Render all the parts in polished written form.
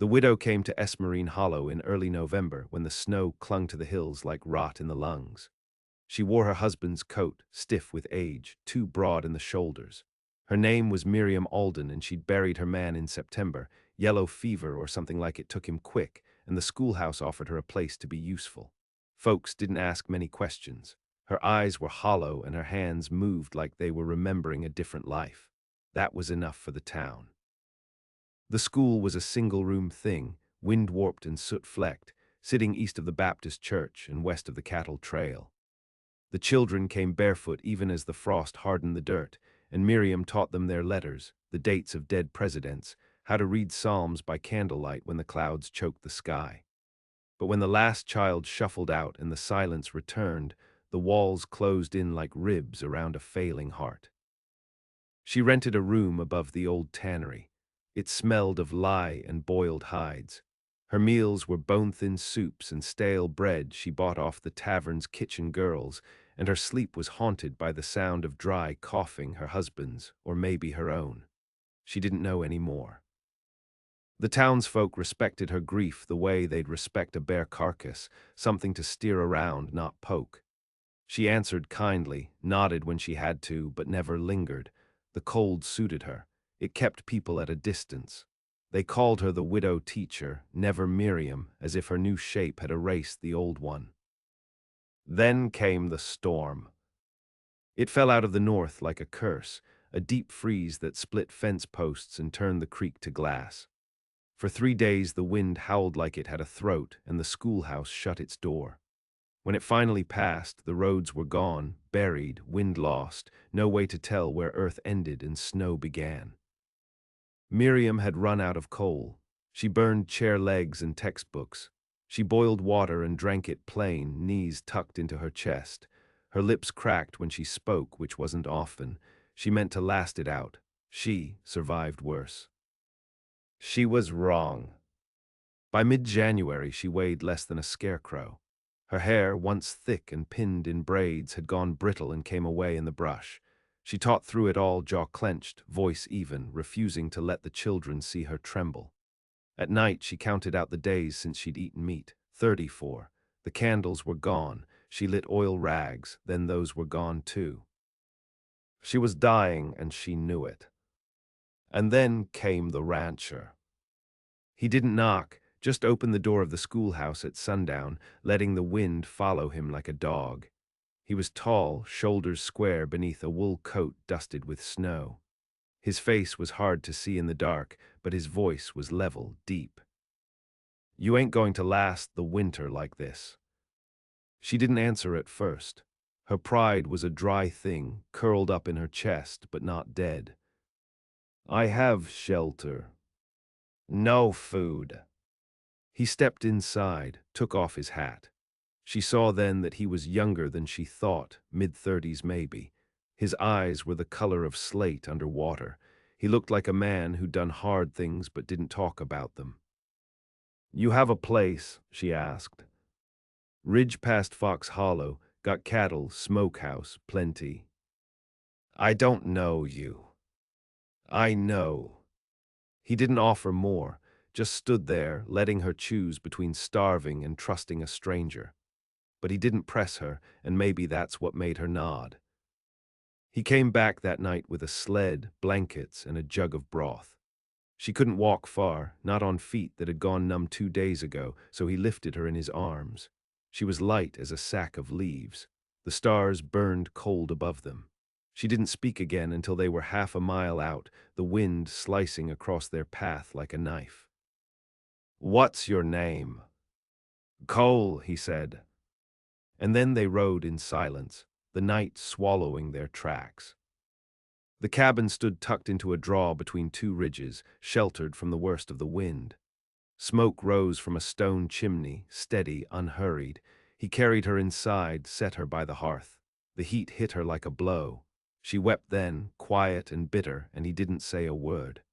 The widow came to Esarine Hollow in early November when the snow clung to the hills like rot in the lungs. She wore her husband's coat, stiff with age, too broad in the shoulders. Her name was Miriam Alden, and she'd buried her man in September. Yellow fever or something like it took him quick, and the schoolhouse offered her a place to be useful. Folks didn't ask many questions. Her eyes were hollow and her hands moved like they were remembering a different life. That was enough for the town. The school was a single-room thing, wind-warped and soot-flecked, sitting east of the Baptist church and west of the cattle trail. The children came barefoot even as the frost hardened the dirt, and Miriam taught them their letters, the dates of dead presidents, how to read psalms by candlelight when the clouds choked the sky. But when the last child shuffled out and the silence returned, the walls closed in like ribs around a failing heart. She rented a room above the old tannery. It smelled of lye and boiled hides. Her meals were bone-thin soups and stale bread she bought off the tavern's kitchen girls, and her sleep was haunted by the sound of dry coughing, her husband's, or maybe her own. She didn't know any more. The townsfolk respected her grief the way they'd respect a bare carcass, something to steer around, not poke. She answered kindly, nodded when she had to, but never lingered. The cold suited her. It kept people at a distance. They called her the widow teacher, never Miriam, as if her new shape had erased the old one. Then came the storm. It fell out of the north like a curse, a deep freeze that split fence posts and turned the creek to glass. For 3 days the wind howled like it had a throat, and the schoolhouse shut its door. When it finally passed, the roads were gone, buried, wind lost, no way to tell where earth ended and snow began. Miriam had run out of coal. She burned chair legs and textbooks. She boiled water and drank it plain, knees tucked into her chest. Her lips cracked when she spoke, which wasn't often. She meant to last it out. She survived worse. She was wrong. By mid-January, she weighed less than a scarecrow. Her hair, once thick and pinned in braids, had gone brittle and came away in the brush. She taught through it all, jaw clenched, voice even, refusing to let the children see her tremble. At night, she counted out the days since she'd eaten meat. 34. The candles were gone. She lit oil rags, then those were gone too. She was dying, and she knew it. And then came the rancher. He didn't knock, just opened the door of the schoolhouse at sundown, letting the wind follow him like a dog. He was tall, shoulders square beneath a wool coat dusted with snow. His face was hard to see in the dark, but his voice was level, deep. "You ain't going to last the winter like this." She didn't answer at first. Her pride was a dry thing, curled up in her chest, but not dead. "I have shelter. No food." He stepped inside, took off his hat. She saw then that he was younger than she thought, mid-30s maybe. His eyes were the color of slate under water. He looked like a man who'd done hard things but didn't talk about them. "You have a place?" she asked. "Ridge past Fox Hollow, got cattle, smokehouse, plenty." "I don't know you." "I know." He didn't offer more, just stood there, letting her choose between starving and trusting a stranger. But he didn't press her, and maybe that's what made her nod. He came back that night with a sled, blankets, and a jug of broth. She couldn't walk far, not on feet that had gone numb 2 days ago, so he lifted her in his arms. She was light as a sack of leaves. The stars burned cold above them. She didn't speak again until they were half a mile out, the wind slicing across their path like a knife. "What's your name?" "Cole," he said. And then they rode in silence, the night swallowing their tracks. The cabin stood tucked into a draw between 2 ridges, sheltered from the worst of the wind. Smoke rose from a stone chimney, steady, unhurried. He carried her inside, set her by the hearth. The heat hit her like a blow. She wept then, quiet and bitter, and he didn't say a word.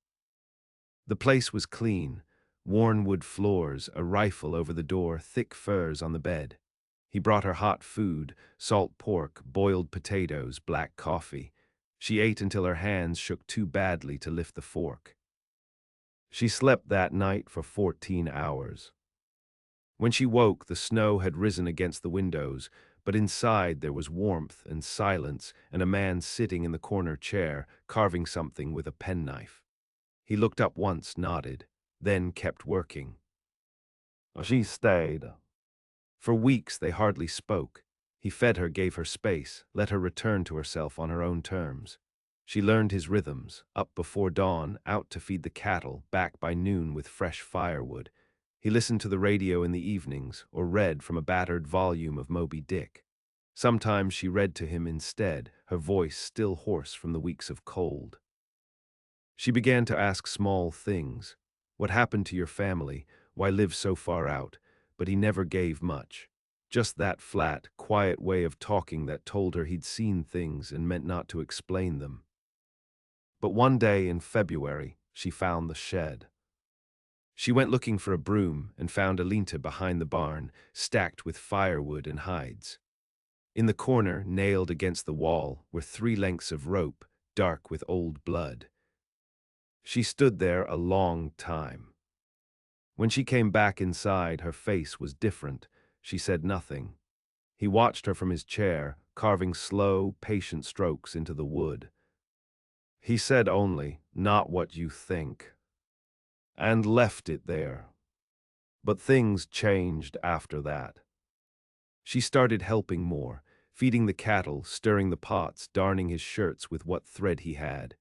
The place was clean, worn wood floors, a rifle over the door, thick furs on the bed. He brought her hot food, salt pork, boiled potatoes, black coffee. She ate until her hands shook too badly to lift the fork. She slept that night for 14 hours. When she woke, the snow had risen against the windows, but inside there was warmth and silence and a man sitting in the corner chair, carving something with a penknife. He looked up once, nodded, then kept working. She stayed. For weeks they hardly spoke. He fed her, gave her space, let her return to herself on her own terms. She learned his rhythms, up before dawn, out to feed the cattle, back by noon with fresh firewood. He listened to the radio in the evenings, or read from a battered volume of Moby Dick. Sometimes she read to him instead, her voice still hoarse from the weeks of cold. She began to ask small things. What happened to your family? Why live so far out? But he never gave much. Just that flat, quiet way of talking that told her he'd seen things and meant not to explain them. But one day in February, she found the shed. She went looking for a broom and found Alinta behind the barn, stacked with firewood and hides. In the corner, nailed against the wall, were 3 lengths of rope, dark with old blood. She stood there a long time. When she came back inside, her face was different. She said nothing. He watched her from his chair, carving slow, patient strokes into the wood. He said only, "Not what you think," and left it there. But things changed after that. She started helping more, feeding the cattle, stirring the pots, darning his shirts with what thread he had.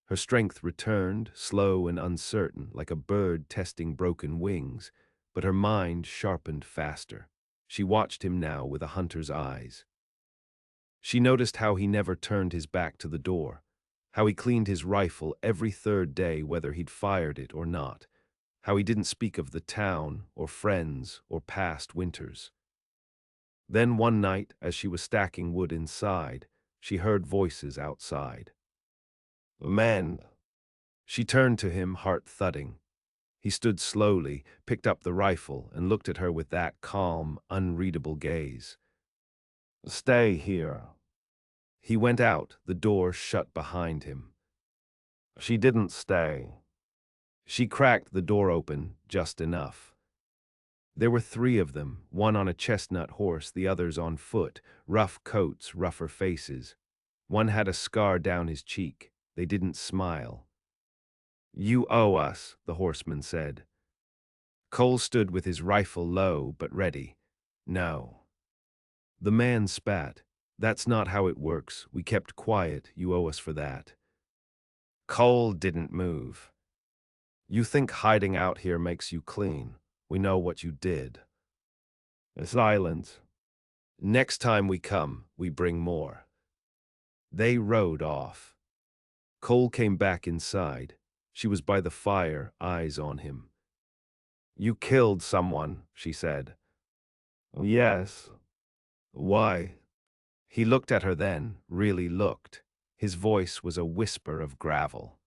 Her strength returned, slow and uncertain, like a bird testing broken wings, but her mind sharpened faster. She watched him now with a hunter's eyes. She noticed how he never turned his back to the door, how he cleaned his rifle every 3rd day whether he'd fired it or not, how he didn't speak of the town or friends or past winters. Then one night, as she was stacking wood inside, she heard voices outside. "Men!" She turned to him, heart thudding. He stood slowly, picked up the rifle, and looked at her with that calm, unreadable gaze. "Stay here." He went out, the door shut behind him. She didn't stay. She cracked the door open just enough. There were 3 of them, one on a chestnut horse, the others on foot, rough coats, rougher faces. One had a scar down his cheek. They didn't smile. "You owe us," the horseman said. Cole stood with his rifle low but ready. "No." The man spat. "That's not how it works. We kept quiet. You owe us for that." Cole didn't move. "You think hiding out here makes you clean. We know what you did." Silence. "Next time we come, we bring more." They rode off. Cole came back inside. She was by the fire, eyes on him. "You killed someone," she said. "Yes." "Why?" He looked at her then, really looked. His voice was a whisper of gravel.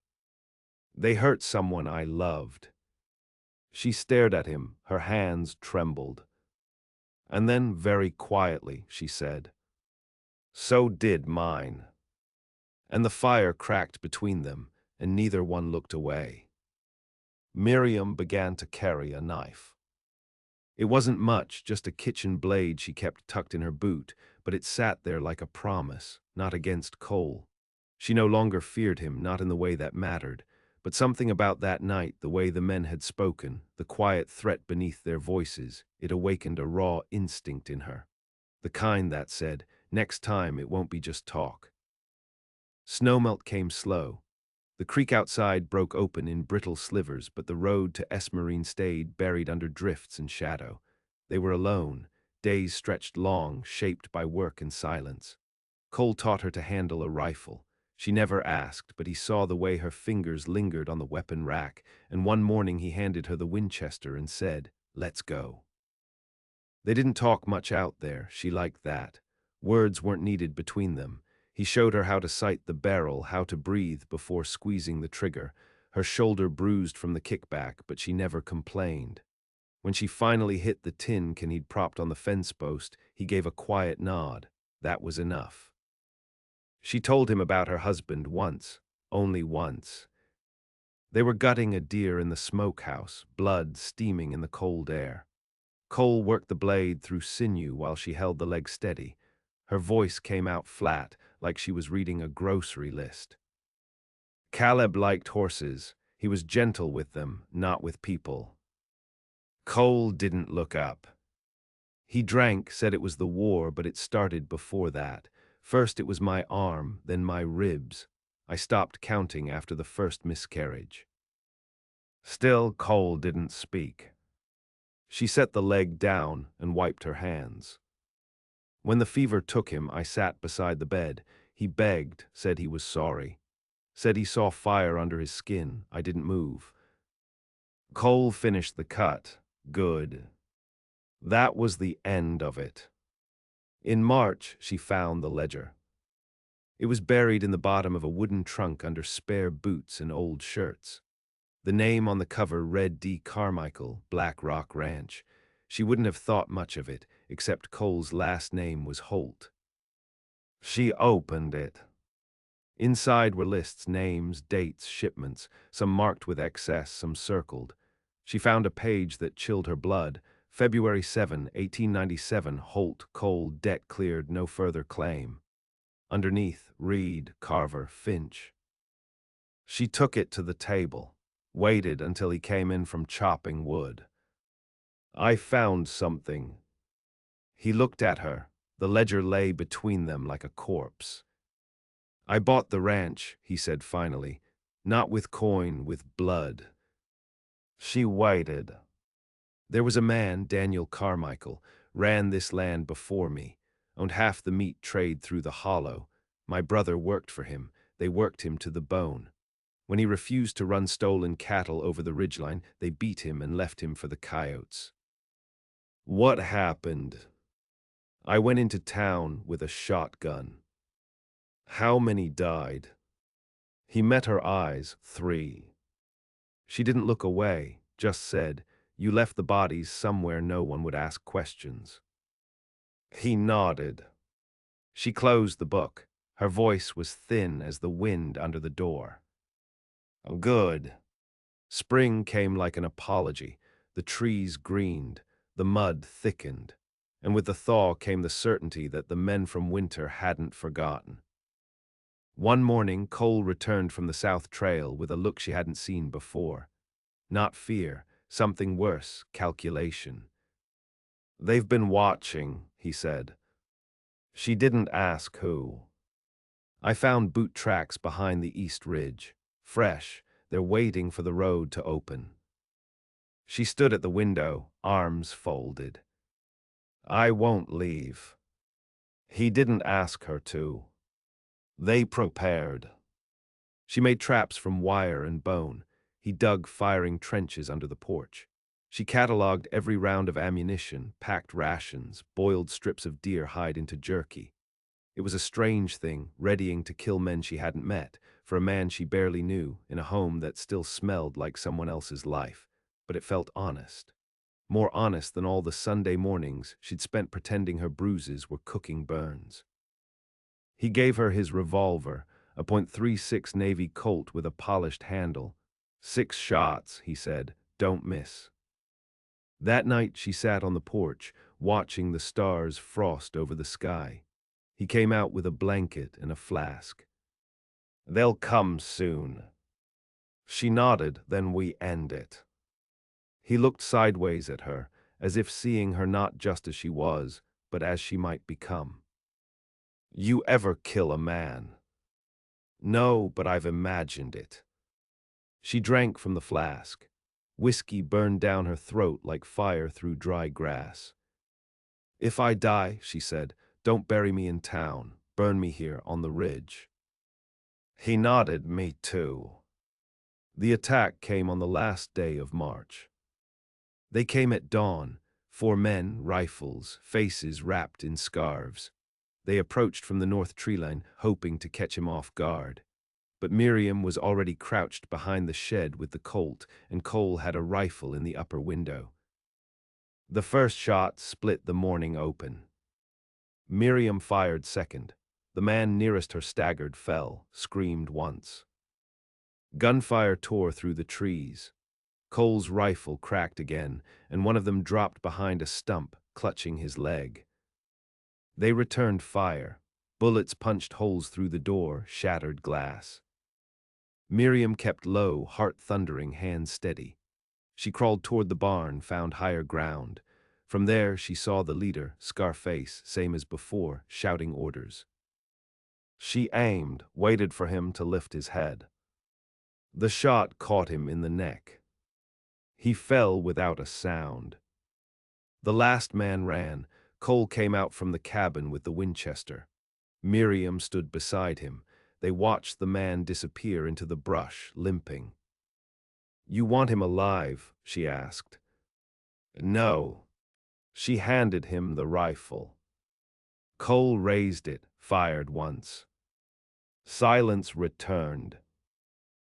"They hurt someone I loved." She stared at him, her hands trembled. And then, very quietly, she said, "So did mine." And the fire cracked between them, and neither one looked away. Miriam began to carry a knife. It wasn't much, just a kitchen blade she kept tucked in her boot, but it sat there like a promise, not against Cole. She no longer feared him, not in the way that mattered, but something about that night, the way the men had spoken, the quiet threat beneath their voices, it awakened a raw instinct in her. The kind that said, next time it won't be just talk. Snowmelt came slow. The creek outside broke open in brittle slivers, but the road to Esarine stayed buried under drifts and shadow. They were alone, days stretched long, shaped by work and silence. Cole taught her to handle a rifle. She never asked, but he saw the way her fingers lingered on the weapon rack, and one morning he handed her the Winchester and said, "Let's go." They didn't talk much out there. She liked that. Words weren't needed between them. He showed her how to sight the barrel, how to breathe before squeezing the trigger. Her shoulder bruised from the kickback, but she never complained. When she finally hit the tin can he'd propped on the fence post, he gave a quiet nod. That was enough. She told him about her husband once, only once. They were gutting a deer in the smokehouse, blood steaming in the cold air. Cole worked the blade through sinew while she held the leg steady. Her voice came out flat, like she was reading a grocery list. Caleb liked horses. He was gentle with them, not with people. Cole didn't look up. He drank, said it was the war, but it started before that. First it was my arm, then my ribs. I stopped counting after the first miscarriage. Still, Cole didn't speak. She set the leg down and wiped her hands. When the fever took him, I sat beside the bed. He begged, said he was sorry. Said he saw fire under his skin. I didn't move. Cole finished the cut. Good. That was the end of it. In March, she found the ledger. It was buried in the bottom of a wooden trunk under spare boots and old shirts. The name on the cover read D. Carmichael, Black Rock Ranch. She wouldn't have thought much of it, except Cole's last name was Holt. She opened it. Inside were lists, names, dates, shipments, some marked with excess, some circled. She found a page that chilled her blood. February 7, 1897, Holt, Cole, debt cleared, no further claim. Underneath, Reed, Carver, Finch. She took it to the table, waited until he came in from chopping wood. I found something. He looked at her. The ledger lay between them like a corpse. I bought the ranch, he said finally, not with coin, with blood. She waited. There was a man, Daniel Carmichael, ran this land before me, owned half the meat trade through the hollow. My brother worked for him. They worked him to the bone. When he refused to run stolen cattle over the ridgeline, they beat him and left him for the coyotes. What happened? I went into town with a shotgun. How many died? He met her eyes, 3. She didn't look away, just said, "You left the bodies somewhere no one would ask questions." He nodded. She closed the book. Her voice was thin as the wind under the door. Good. Spring came like an apology. The trees greened, the mud thickened, and with the thaw came the certainty that the men from winter hadn't forgotten. One morning, Cole returned from the South Trail with a look she hadn't seen before. Not fear, something worse, calculation. They've been watching, he said. She didn't ask who. I found boot tracks behind the east ridge. Fresh, they're waiting for the road to open. She stood at the window, arms folded. I won't leave. He didn't ask her to. They prepared. She made traps from wire and bone. He dug firing trenches under the porch. She cataloged every round of ammunition, packed rations, boiled strips of deer hide into jerky. It was a strange thing, readying to kill men she hadn't met, for a man she barely knew, in a home that still smelled like someone else's life. But it felt honest. More honest than all the Sunday mornings she'd spent pretending her bruises were cooking burns. He gave her his revolver, a .36 Navy Colt with a polished handle. 6 shots, he said, don't miss. That night she sat on the porch, watching the stars frost over the sky. He came out with a blanket and a flask. They'll come soon. She nodded, then we end it. He looked sideways at her, as if seeing her not just as she was, but as she might become. You ever kill a man? No, but I've imagined it. She drank from the flask. Whiskey burned down her throat like fire through dry grass. If I die, she said, don't bury me in town. Burn me here on the ridge. He nodded, me too. The attack came on the last day of March. They came at dawn, 4 men, rifles, faces wrapped in scarves. They approached from the north tree line, hoping to catch him off guard. But Miriam was already crouched behind the shed with the Colt, and Cole had a rifle in the upper window. The first shot split the morning open. Miriam fired second. The man nearest her staggered, fell, screamed once. Gunfire tore through the trees. Cole's rifle cracked again, and one of them dropped behind a stump, clutching his leg. They returned fire. Bullets punched holes through the door, shattered glass. Miriam kept low, heart thundering, hands steady. She crawled toward the barn, found higher ground. From there, she saw the leader, Scarface, same as before, shouting orders. She aimed, waited for him to lift his head. The shot caught him in the neck. He fell without a sound. The last man ran. Cole came out from the cabin with the Winchester. Miriam stood beside him. They watched the man disappear into the brush, limping. "You want him alive?" she asked. "No." She handed him the rifle. Cole raised it, fired once. Silence returned.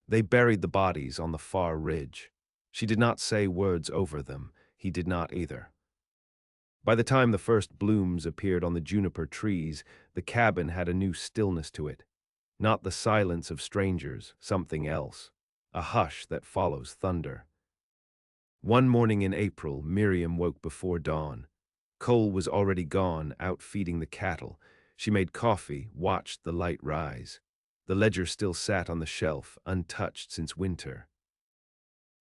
They buried the bodies on the far ridge. She did not say words over them. He did not either. By the time the first blooms appeared on the juniper trees, the cabin had a new stillness to it. Not the silence of strangers, something else. A hush that follows thunder. One morning in April, Miriam woke before dawn. Cole was already gone, out feeding the cattle. She made coffee, watched the light rise. The ledger still sat on the shelf, untouched since winter.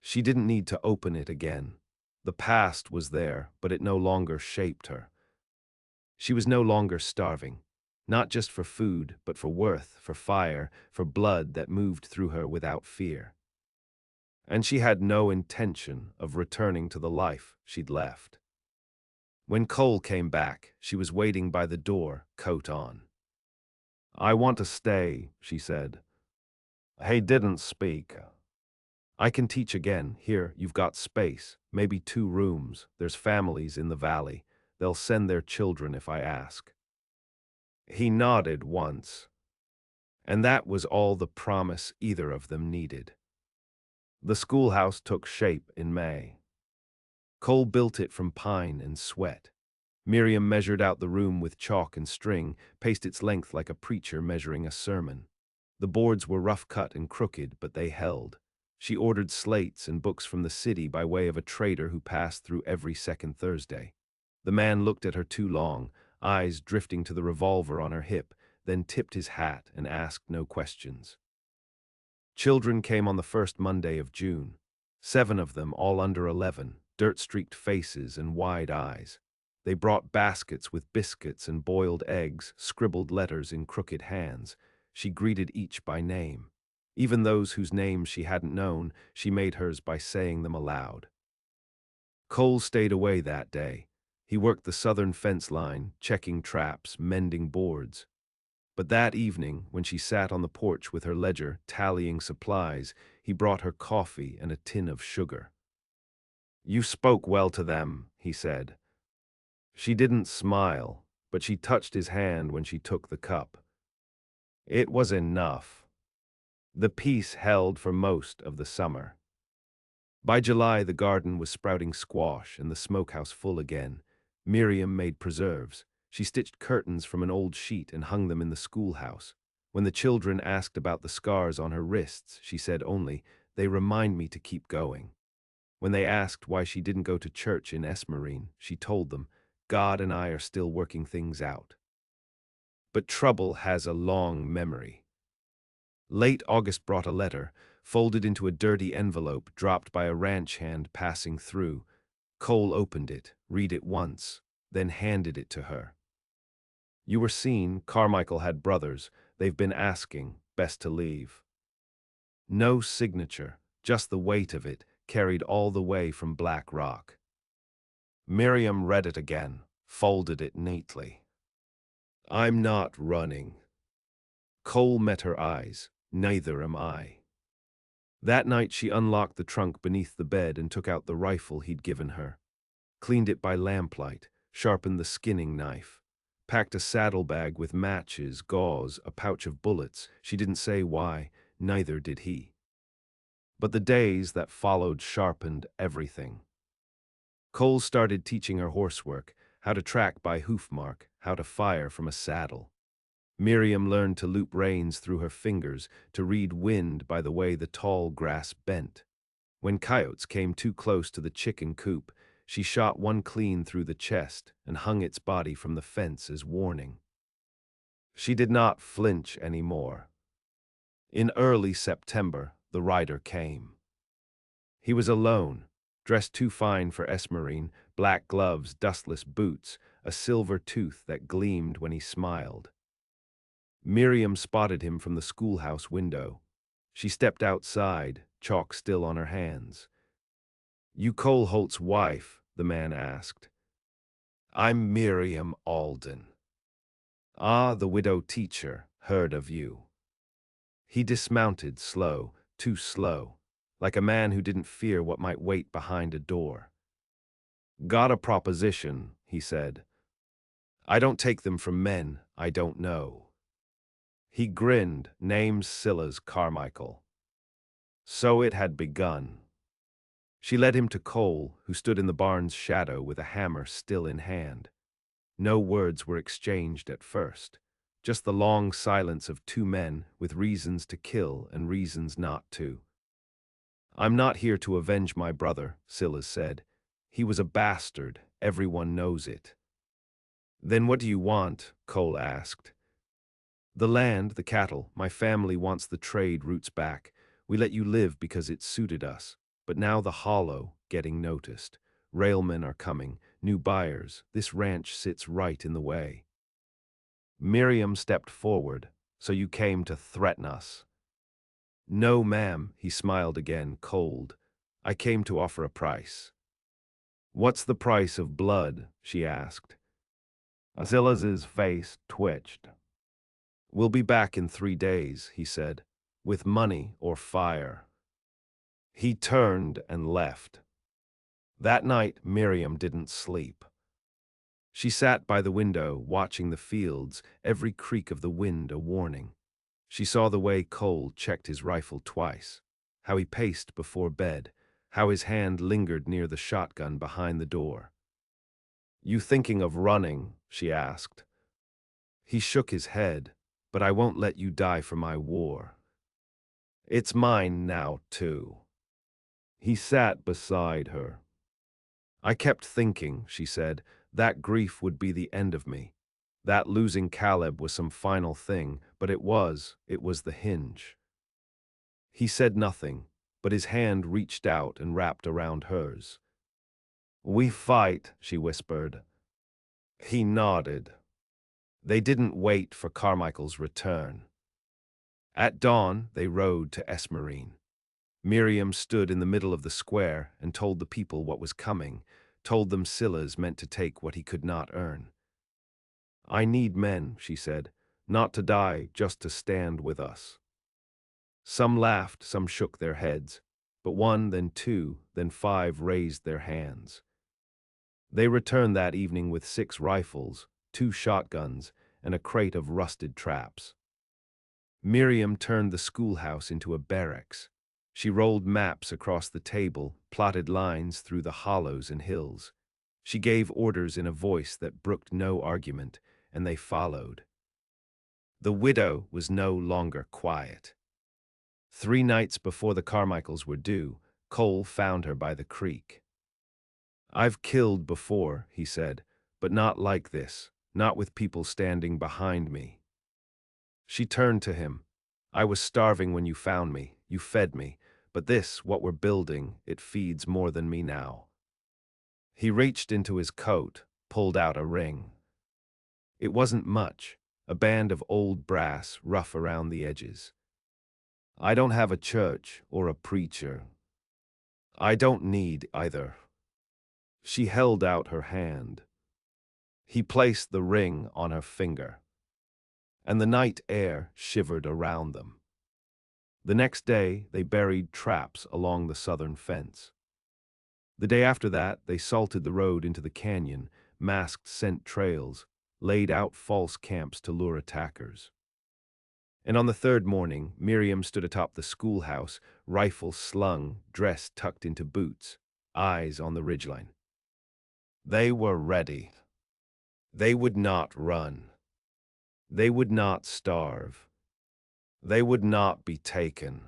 She didn't need to open it again. The past was there, but it no longer shaped her. She was no longer starving, not just for food, but for worth, for fire, for blood that moved through her without fear. And she had no intention of returning to the life she'd left. When Cole came back, she was waiting by the door, coat on. "I want to stay," she said. He didn't speak. "I can teach again. Here, you've got space, maybe 2 rooms. There's families in the valley. They'll send their children if I ask." He nodded once. And that was all the promise either of them needed. The schoolhouse took shape in May. Cole built it from pine and sweat. Miriam measured out the room with chalk and string, paced its length like a preacher measuring a sermon. The boards were rough cut and crooked, but they held. She ordered slates and books from the city by way of a trader who passed through every second Thursday. The man looked at her too long, eyes drifting to the revolver on her hip, then tipped his hat and asked no questions. Children came on the first Monday of June. 7 of them, all under 11, dirt-streaked faces and wide eyes. They brought baskets with biscuits and boiled eggs, scribbled letters in crooked hands. She greeted each by name. Even those whose names she hadn't known, she made hers by saying them aloud. Cole stayed away that day. He worked the southern fence line, checking traps, mending boards. But that evening, when she sat on the porch with her ledger, tallying supplies, he brought her coffee and a tin of sugar. "You spoke well to them," he said. She didn't smile, but she touched his hand when she took the cup. It was enough. The peace held for most of the summer. By July, the garden was sprouting squash and the smokehouse full again. Miriam made preserves. She stitched curtains from an old sheet and hung them in the schoolhouse. When the children asked about the scars on her wrists, she said only, "They remind me to keep going." When they asked why she didn't go to church in Esarine, she told them, "God and I are still working things out." But trouble has a long memory. Late August brought a letter, folded into a dirty envelope dropped by a ranch hand passing through. Cole opened it, read it once, then handed it to her. "You were seen. Carmichael had brothers. They've been asking. Best to leave." No signature, just the weight of it, carried all the way from Black Rock. Miriam read it again, folded it neatly. "I'm not running." Cole met her eyes. "Neither am I." That night she unlocked the trunk beneath the bed and took out the rifle he'd given her. Cleaned it by lamplight, sharpened the skinning knife. Packed a saddlebag with matches, gauze, a pouch of bullets. She didn't say why, neither did he. But the days that followed sharpened everything. Cole started teaching her horsework, how to track by hoof mark, how to fire from a saddle. Miriam learned to loop reins through her fingers, to read wind by the way the tall grass bent. When coyotes came too close to the chicken coop, she shot one clean through the chest and hung its body from the fence as warning. She did not flinch anymore. In early September, the rider came. He was alone, dressed too fine for Esarine, black gloves, dustless boots, a silver tooth that gleamed when he smiled. Miriam spotted him from the schoolhouse window. She stepped outside, chalk still on her hands. "You Cole Holt's wife?" the man asked. "I'm Miriam Alden." "Ah, the widow teacher, heard of you." He dismounted, slow, too slow, like a man who didn't fear what might wait behind a door. "Got a proposition," he said. "I don't take them from men I don't know." He grinned, name's Silas Carmichael. So it had begun. She led him to Cole, who stood in the barn's shadow with a hammer still in hand. No words were exchanged at first, just the long silence of two men with reasons to kill and reasons not to. "I'm not here to avenge my brother," Silas said. "He was a bastard, everyone knows it." "Then what do you want?" Cole asked. "The land, the cattle, my family wants the trade routes back. We let you live because it suited us. But now the hollow, getting noticed. Railmen are coming, new buyers. This ranch sits right in the way." Miriam stepped forward. "So you came to threaten us?" "No, ma'am," he smiled again, cold. "I came to offer a price." "What's the price of blood?" she asked. Silas's face twitched. "We'll be back in 3 days," he said, "with money or fire." He turned and left. That night, Miriam didn't sleep. She sat by the window, watching the fields, every creak of the wind a warning. She saw the way Cole checked his rifle twice, how he paced before bed, how his hand lingered near the shotgun behind the door. "You thinking of running?" she asked. He shook his head. "But I won't let you die for my war. It's mine now, too." He sat beside her. "I kept thinking," she said, "that grief would be the end of me. That losing Caleb was some final thing, but it was the hinge." He said nothing, but his hand reached out and wrapped around hers. "We fight," she whispered. He nodded. They didn't wait for Carmichael's return. At dawn, they rode to Esarine. Miriam stood in the middle of the square and told the people what was coming, told them Silas meant to take what he could not earn. "I need men," she said, "not to die, just to stand with us." Some laughed, some shook their heads, but one, then two, then 5 raised their hands. They returned that evening with 6 rifles, 2 shotguns, and a crate of rusted traps. Miriam turned the schoolhouse into a barracks. She rolled maps across the table, plotted lines through the hollows and hills. She gave orders in a voice that brooked no argument, and they followed. The widow was no longer quiet. 3 nights before the Carmichaels were due, Cole found her by the creek. "I've killed before," he said, "but not like this, not with people standing behind me." She turned to him. "I was starving when you found me, you fed me, but this, what we're building, it feeds more than me now." He reached into his coat, pulled out a ring. It wasn't much, a band of old brass, rough around the edges. "I don't have a church or a preacher. I don't need either." She held out her hand. He placed the ring on her finger, and the night air shivered around them. The next day, they buried traps along the southern fence. The day after that, they salted the road into the canyon, masked scent trails, laid out false camps to lure attackers. And on the 3rd morning, Miriam stood atop the schoolhouse, rifle slung, dress tucked into boots, eyes on the ridgeline. They were ready. They would not run. They would not starve. They would not be taken.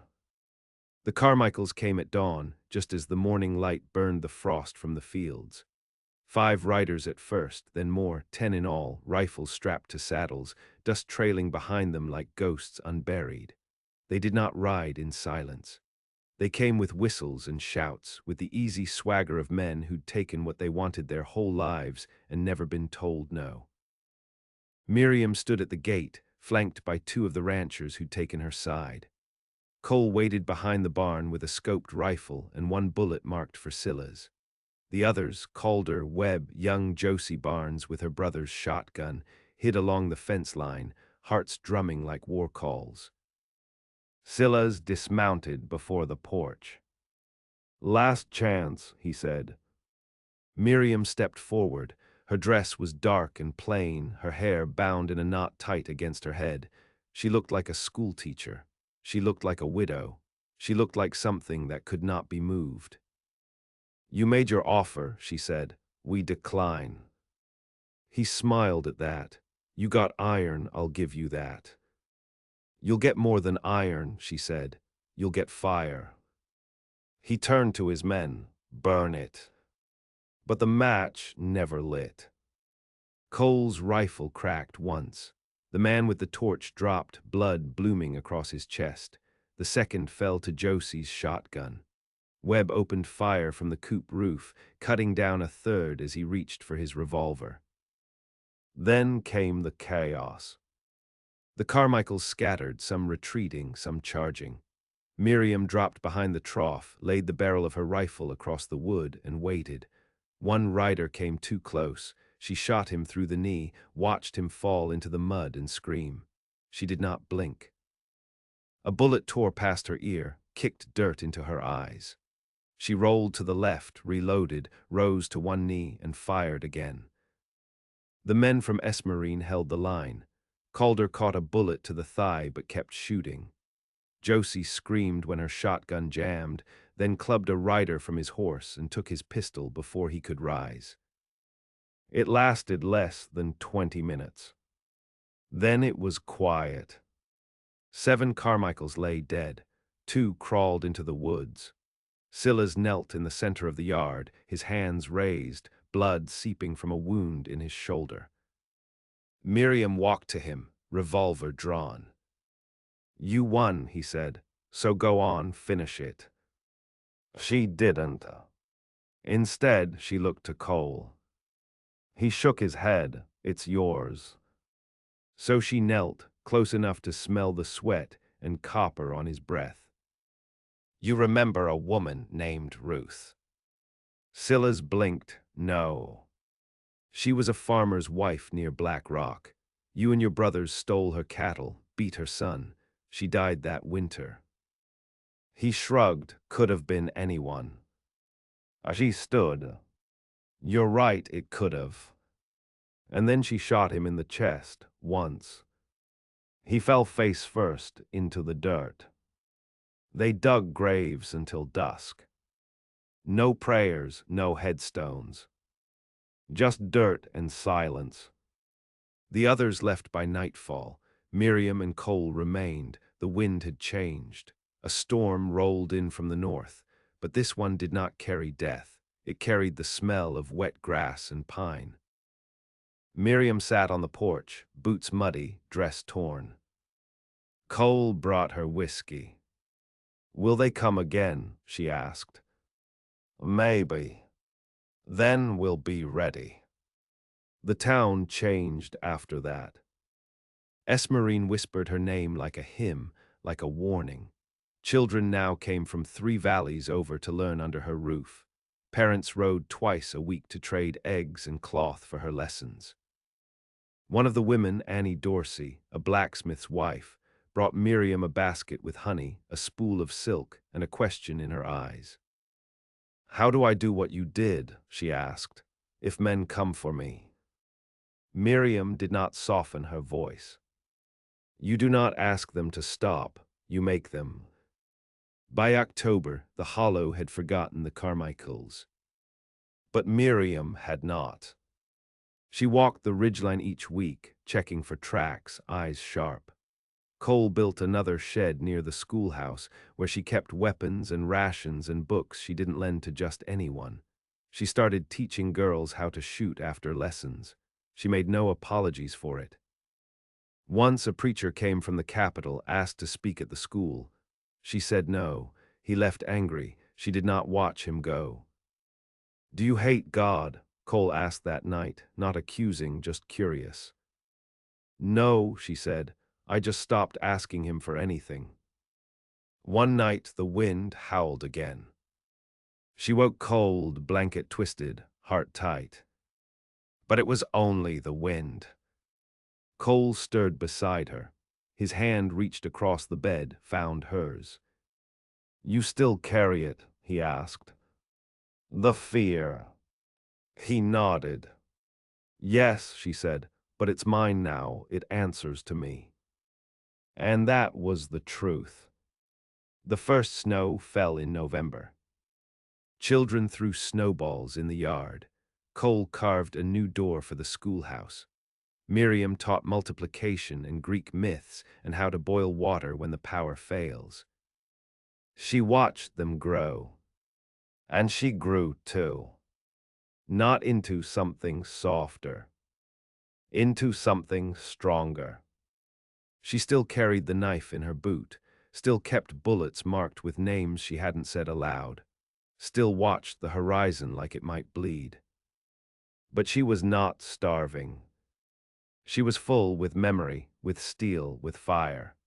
The Carmichaels came at dawn, just as the morning light burned the frost from the fields. 5 riders at first, then more, 10 in all, rifles strapped to saddles, dust trailing behind them like ghosts unburied. They did not ride in silence. They came with whistles and shouts, with the easy swagger of men who'd taken what they wanted their whole lives and never been told no. Miriam stood at the gate, flanked by 2 of the ranchers who'd taken her side. Cole waited behind the barn with a scoped rifle and 1 bullet marked for Silla's. The others, Calder, Webb, young Josie Barnes with her brother's shotgun, hid along the fence line, hearts drumming like war calls. Silla's dismounted before the porch. "Last chance," he said. Miriam stepped forward. Her dress was dark and plain, her hair bound in a knot tight against her head. She looked like a schoolteacher. She looked like a widow. She looked like something that could not be moved. "You made your offer," she said. "We decline." He smiled at that. "You got iron, I'll give you that." "You'll get more than iron," she said. "You'll get fire." He turned to his men. "Burn it." But the match never lit. Cole's rifle cracked once. The man with the torch dropped, blood blooming across his chest. The second fell to Josie's shotgun. Webb opened fire from the coop roof, cutting down a third as he reached for his revolver. Then came the chaos. The Carmichaels scattered, some retreating, some charging. Miriam dropped behind the trough, laid the barrel of her rifle across the wood, and waited. One rider came too close. She shot him through the knee, watched him fall into the mud and scream. She did not blink. A bullet tore past her ear, kicked dirt into her eyes. She rolled to the left, reloaded, rose to one knee, and fired again. The men from Esarine held the line. Calder caught a bullet to the thigh but kept shooting. Josie screamed when her shotgun jammed, then clubbed a rider from his horse and took his pistol before he could rise. It lasted less than 20 minutes. Then it was quiet. 7 Carmichaels lay dead. 2 crawled into the woods. Silla's knelt in the center of the yard, his hands raised, blood seeping from a wound in his shoulder. Miriam walked to him, revolver drawn. "You won," he said, "so go on, finish it." She didn't. Instead, she looked to Cole. He shook his head. "It's yours." So she knelt, close enough to smell the sweat and copper on his breath. "You remember a woman named Ruth?" Silla's blinked. "No." "She was a farmer's wife near Black Rock. You and your brothers stole her cattle, beat her son. She died that winter." He shrugged. "Could have been anyone." She stood. "You're right, it could have." And then she shot him in the chest, once. He fell face first into the dirt. They dug graves until dusk. No prayers, no headstones. Just dirt and silence. The others left by nightfall. Miriam and Cole remained. The wind had changed. A storm rolled in from the north, but this one did not carry death. It carried the smell of wet grass and pine. Miriam sat on the porch, boots muddy, dress torn. Cole brought her whiskey. "Will they come again?" she asked. "Maybe. Then we'll be ready." The town changed after that. Esarine whispered her name like a hymn, like a warning. Children now came from 3 valleys over to learn under her roof. Parents rode twice a week to trade eggs and cloth for her lessons. One of the women, Annie Dorsey, a blacksmith's wife, brought Miriam a basket with honey, a spool of silk, and a question in her eyes. "How do I do what you did?" she asked, "if men come for me?" Miriam did not soften her voice. "You do not ask them to stop, you make them." By October, the Hollow had forgotten the Carmichaels. But Miriam had not. She walked the ridgeline each week, checking for tracks, eyes sharp. Cole built another shed near the schoolhouse where she kept weapons and rations and books she didn't lend to just anyone. She started teaching girls how to shoot after lessons. She made no apologies for it. Once a preacher came from the capital, asked to speak at the school. She said no. He left angry. She did not watch him go. "Do you hate God?" Cole asked that night, not accusing, just curious. "No," she said. "I just stopped asking him for anything." One night the wind howled again. She woke cold, blanket twisted, heart tight. But it was only the wind. Cole stirred beside her. His hand reached across the bed, found hers. "You still carry it?" he asked. "The fear." He nodded. "Yes," she said, "but it's mine now. It answers to me." And that was the truth. The first snow fell in November. Children threw snowballs in the yard. Cole carved a new door for the schoolhouse. Miriam taught multiplication and Greek myths and how to boil water when the power fails. She watched them grow. And she grew too. Not into something softer. Into something stronger. She still carried the knife in her boot, still kept bullets marked with names she hadn't said aloud, still watched the horizon like it might bleed. But she was not starving. She was full with memory, with steel, with fire.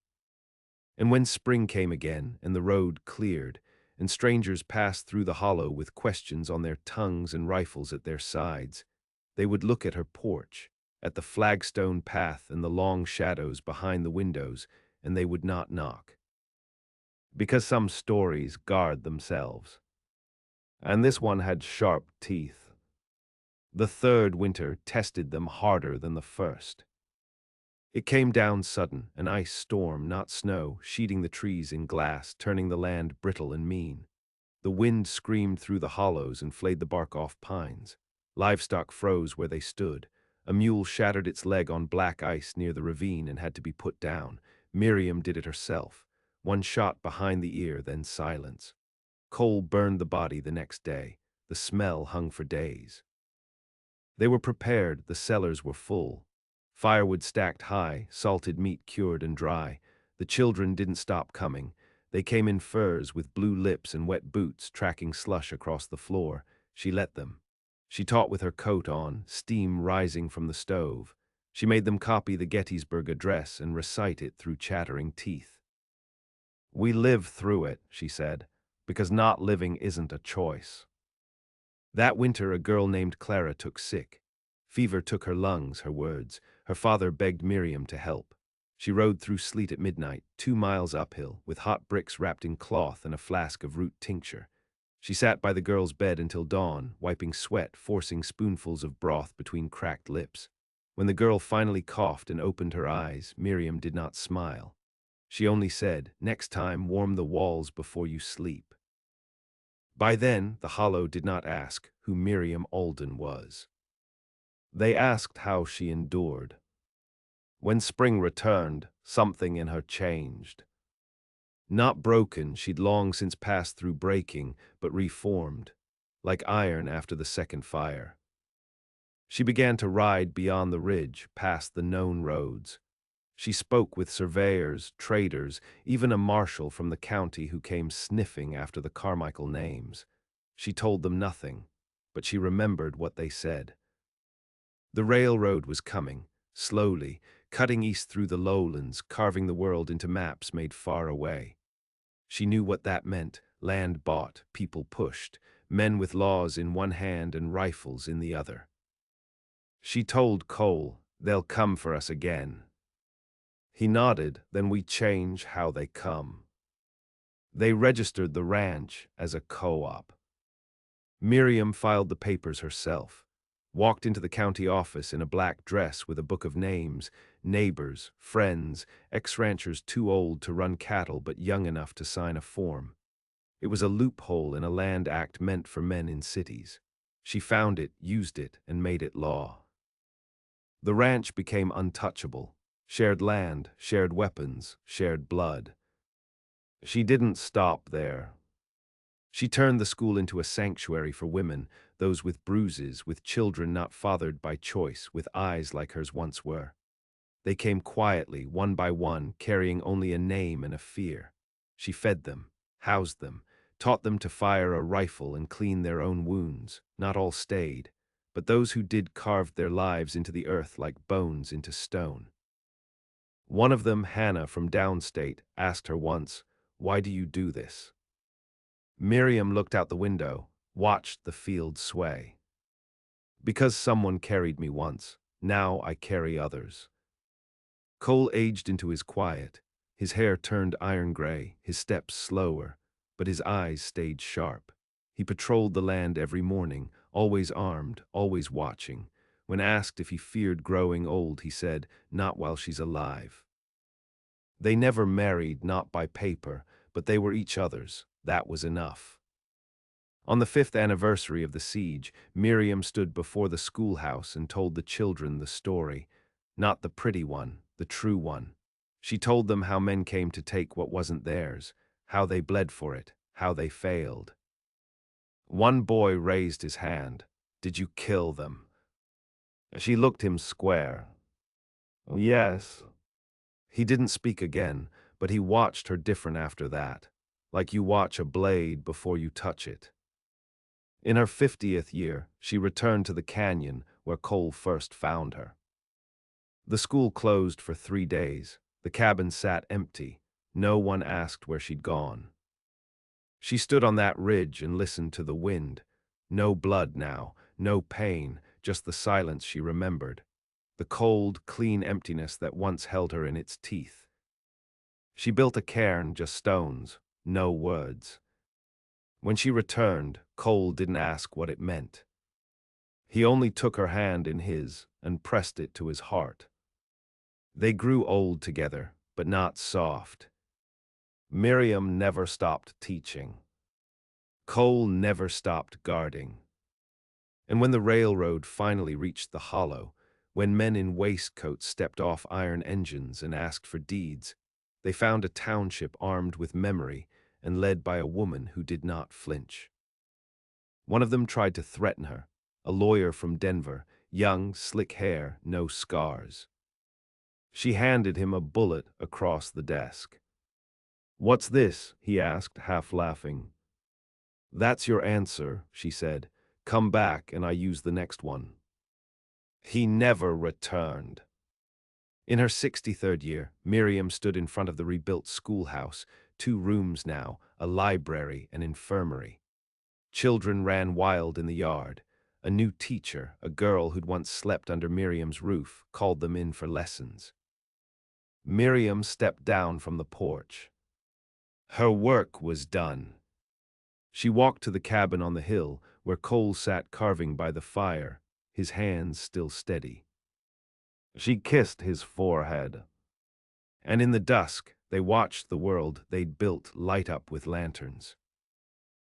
And when spring came again, and the road cleared, and strangers passed through the hollow with questions on their tongues and rifles at their sides, they would look at her porch, at the flagstone path and the long shadows behind the windows, and they would not knock. Because some stories guard themselves. And this one had sharp teeth. The third winter tested them harder than the first. It came down sudden, an ice storm, not snow, sheeting the trees in glass, turning the land brittle and mean. The wind screamed through the hollows and flayed the bark off pines. Livestock froze where they stood. A mule shattered its leg on black ice near the ravine and had to be put down. Miriam did it herself. One shot behind the ear, then silence. Cole burned the body the next day. The smell hung for days. They were prepared, the cellars were full. Firewood stacked high, salted meat cured and dry. The children didn't stop coming. They came in furs with blue lips and wet boots, tracking slush across the floor. She let them. She taught with her coat on, steam rising from the stove. She made them copy the Gettysburg Address and recite it through chattering teeth. "We live through it," she said, "because not living isn't a choice." That winter, a girl named Clara took sick. Fever took her lungs, her words. Her father begged Miriam to help. She rode through sleet at midnight, 2 miles uphill, with hot bricks wrapped in cloth and a flask of root tincture. She sat by the girl's bed until dawn, wiping sweat, forcing spoonfuls of broth between cracked lips. When the girl finally coughed and opened her eyes, Miriam did not smile. She only said, "Next time, warm the walls before you sleep." By then, the hollow did not ask who Miriam Alden was. They asked how she endured. When spring returned, something in her changed. Not broken, she'd long since passed through breaking, but reformed, like iron after the second fire. She began to ride beyond the ridge, past the known roads. She spoke with surveyors, traders, even a marshal from the county who came sniffing after the Carmichael names. She told them nothing, but she remembered what they said. The railroad was coming, slowly, cutting east through the lowlands, carving the world into maps made far away. She knew what that meant: land bought, people pushed, men with laws in one hand and rifles in the other. She told Cole, "They'll come for us again." He nodded, "Then we change how they come." They registered the ranch as a co-op. Miriam filed the papers herself, walked into the county office in a black dress with a book of names, neighbors, friends, ex-ranchers too old to run cattle but young enough to sign a form. It was a loophole in a land act meant for men in cities. She found it, used it, and made it law. The ranch became untouchable. Shared land, shared weapons, shared blood. She didn't stop there. She turned the school into a sanctuary for women, those with bruises, with children not fathered by choice, with eyes like hers once were. They came quietly, one by one, carrying only a name and a fear. She fed them, housed them, taught them to fire a rifle and clean their own wounds. Not all stayed, but those who did carved their lives into the earth like bones into stone. One of them, Hannah from downstate, asked her once, "Why do you do this?" Miriam looked out the window, watched the field sway. "Because someone carried me once, now I carry others." Cole aged into his quiet. His hair turned iron gray, his steps slower, but his eyes stayed sharp. He patrolled the land every morning, always armed, always watching. When asked if he feared growing old, he said, "Not while she's alive." They never married, not by paper, but they were each other's. That was enough. On the 5th anniversary of the siege, Miriam stood before the schoolhouse and told the children the story. Not the pretty one, the true one. She told them how men came to take what wasn't theirs, how they bled for it, how they failed. One boy raised his hand. "Did you kill them?" She looked him square. "Yes." He didn't speak again, but he watched her different after that, like you watch a blade before you touch it. In her 50th year, she returned to the canyon where Cole first found her. The school closed for 3 days. The cabin sat empty. No one asked where she'd gone. She stood on that ridge and listened to the wind. No blood now, no pain, just the silence she remembered. The cold, clean emptiness that once held her in its teeth. She built a cairn, just stones, no words. When she returned, Cole didn't ask what it meant. He only took her hand in his and pressed it to his heart. They grew old together, but not soft. Miriam never stopped teaching. Cole never stopped guarding. And when the railroad finally reached the hollow, when men in waistcoats stepped off iron engines and asked for deeds, they found a township armed with memory and led by a woman who did not flinch. One of them tried to threaten her, a lawyer from Denver, young, slick hair, no scars. She handed him a bullet across the desk. "What's this?" he asked, half laughing. "That's your answer," she said. "Come back and I use the next one." He never returned. In her 63rd year, Miriam stood in front of the rebuilt schoolhouse, 2 rooms now, a library, an infirmary. Children ran wild in the yard. A new teacher, a girl who'd once slept under Miriam's roof, called them in for lessons. Miriam stepped down from the porch. Her work was done. She walked to the cabin on the hill, where Cole sat carving by the fire, his hands still steady. She kissed his forehead. And in the dusk, they watched the world they'd built light up with lanterns.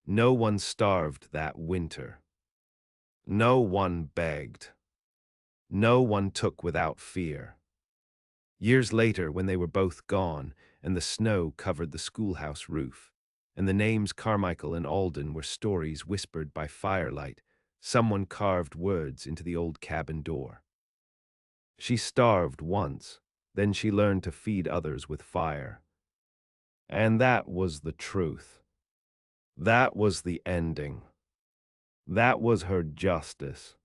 No one starved that winter. No one begged. No one took without fear. Years later, when they were both gone, and the snow covered the schoolhouse roof, and the names Carmichael and Alden were stories whispered by firelight, someone carved words into the old cabin door. She starved once, then she learned to feed others with fire. And that was the truth. That was the ending. That was her justice.